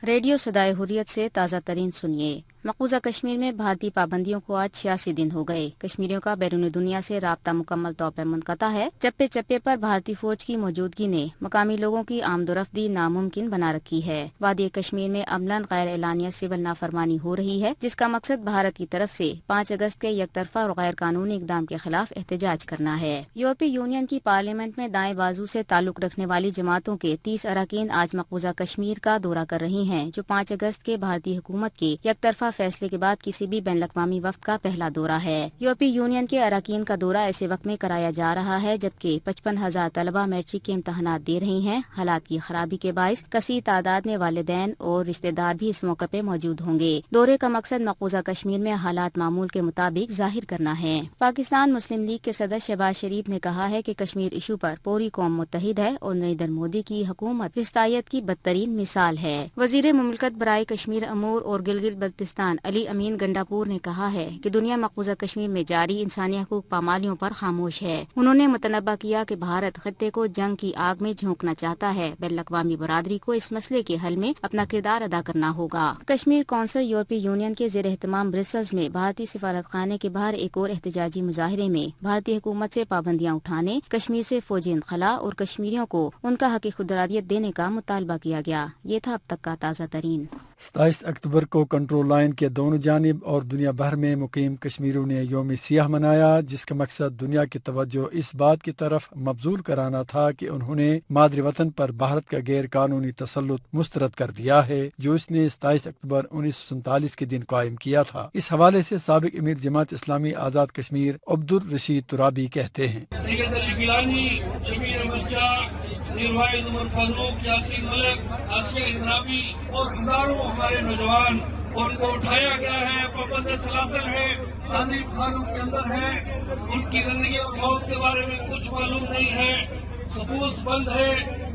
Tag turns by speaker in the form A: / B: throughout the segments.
A: Radio صدائے حریت سے تازہ ترین سنیے۔ مقبوضہ کشمیر میں بھارتی پابندیوں کو آج 86 دن ہو گئے۔ کشمیریوں کا بیرون دنیا سے رابطہ مکمل طور پر منقطع ہے۔ چپے چپے پر بھارتی فوج کی موجودگی نے مقامی لوگوں کی آمد و رفت ناممکن بنا رکھی ہے۔ وادی کشمیر میں عملاً غیر اعلانیہ سول نافرمانی ہو رہی ہے، جس کا مقصد بھارت کی طرف سے 5 اگست کے یک طرفہ اور غیر قانونی اقدام کے خلاف احتجاج کرنا ہے۔ یورپی یونین کی پارلیمنٹ میں دائیں بازو سے تعلق رکھنے والی جماعتوں کے 30 اراکین آج مقبوضہ کشمیر کا دورہ کر رہی ہیں، جو 5 اگست کے بھارتی حکومت کے یک طرفہ فیصلے کے بعد کسی بھی بین الاقوامی وفد کا پہلا دورہ ہے۔ یورپی یونین کے اراکین کا دورہ ایسے وقت میں کرایا جا رہا ہے جبکہ 55,000 طلبہ میٹرک کے امتحانات دے رہی ہیں۔ حالات کی خرابی کے باعث کثیر تعداد میں والدین اور رشتہ دار بھی اس موقع پہ موجود ہوں گے۔ دورے کا مقصد مقبوضہ کشمیر میں حالات معمول کے مطابق ظاہر کرنا ہے۔ پاکستان مسلم لیگ کے صدر شہباز شریف نے کہا ہے کہ کشمیر ایشو پر پوری قوم متحد ہے اور نریندر مودی کی حکومت وسطیت کی بدترین مثال ہے۔ وزیر مملکت برائے کشمیر امور اور گلگت بلتستان علی امین گنڈاپور نے کہا ہے کہ دنیا مقبوضہ کشمیر میں جاری انسانی حقوق پامالیوں پر خاموش ہے۔ انہوں نے متنبہ کیا کہ بھارت خطے کو جنگ کی آگ میں جھونکنا چاہتا ہے۔ بین الاقوامی برادری کو اس مسئلے کے حل میں اپنا کردار ادا کرنا ہوگا۔ کشمیر کونسل یورپی یونین کے زیر اہتمام برسلز میں بھارتی سفارت خانے کے باہر ایک اور احتجاجی مظاہرے میں بھارتی حکومت سے پابندیاں اٹھانے، کشمیر سے فوجی انخلا اور کشمیریوں کو ان کا حق خود ارادیت دینے کا مطالبہ کیا گیا۔ یہ تھا اب تک کا تازہ ترین۔
B: 27 اکتوبر کو کنٹرول لائن کے دونوں جانب اور دنیا بھر میں مقیم کشمیریوں نے یوم سیاہ منایا، جس کا مقصد دنیا کی توجہ اس بات کی طرف مبذول کرانا تھا کہ انہوں نے مادری وطن پر بھارت کا غیر قانونی تسلط مسترد کر دیا ہے، جو اس نے 27 اکتوبر 1947 کے دن قائم کیا تھا۔ اس حوالے سے سابق امیر جماعت اسلامی آزاد کشمیر عبدالرشید ترابی کہتے ہیں:
C: سید علی گیلانی، شبیر احمد شاہ، میر واحد عمر فاروق، یاسین ملک، آسیہ اندرابی اور ہزاروں ہمارے نوجوان، ان کو اٹھایا گیا ہے، پابند سلاسل ہے، تعذیب خانوں کے اندر ہے، ان کی زندگی اور موت کے بارے میں کچھ معلوم نہیں ہے، سکولز بند ہے،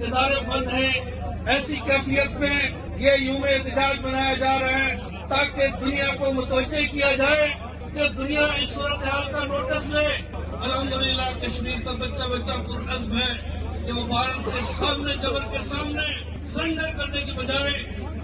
C: ادارے بند ہیں۔ ایسی کیفیت میں یہ یوم احتجاج منایا جا رہا ہے تاکہ دنیا کو متوجہ کیا جائے کہ دنیا اس صورتحال کا نوٹس لے۔ الحمدللہ کشمیر کا بچہ بچہ پرعزم ہے کہ وہ بھارت کے سامنے، جبر کے سامنے سرنڈر کرنے کی بجائے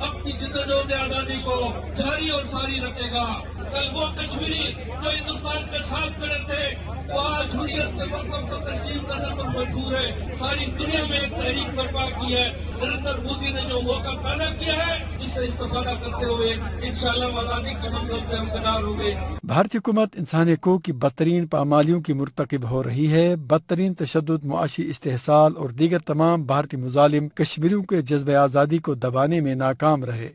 C: اپنی جدوجہد آزادی کو جاری اور ساری رکھے گا۔ کل وہ کشمیری جو ہندوستان کے ساتھ کھڑے تھے، وہ آج حریت کے مرکز کو تسلیم کرنے پر مجبور ہے۔ ساری دنیا میں ایک تحریک برپا کی ہے۔ نریندر مودی نے جو موقع پیدا کیا ہے، اس سے استفادہ کرتے ہوئے انشاءاللہ آزادی کی منزل سے ہمکنار ہوں گے۔
B: بھارتی حکومت انسانی حقوق کی بدترین پامالیوں کی مرتکب ہو رہی ہے۔ بدترین تشدد، معاشی استحصال اور دیگر تمام بھارتی مظالم کشمیریوں کے جذبہ آزادی کو دبانے میں ناکام رہے۔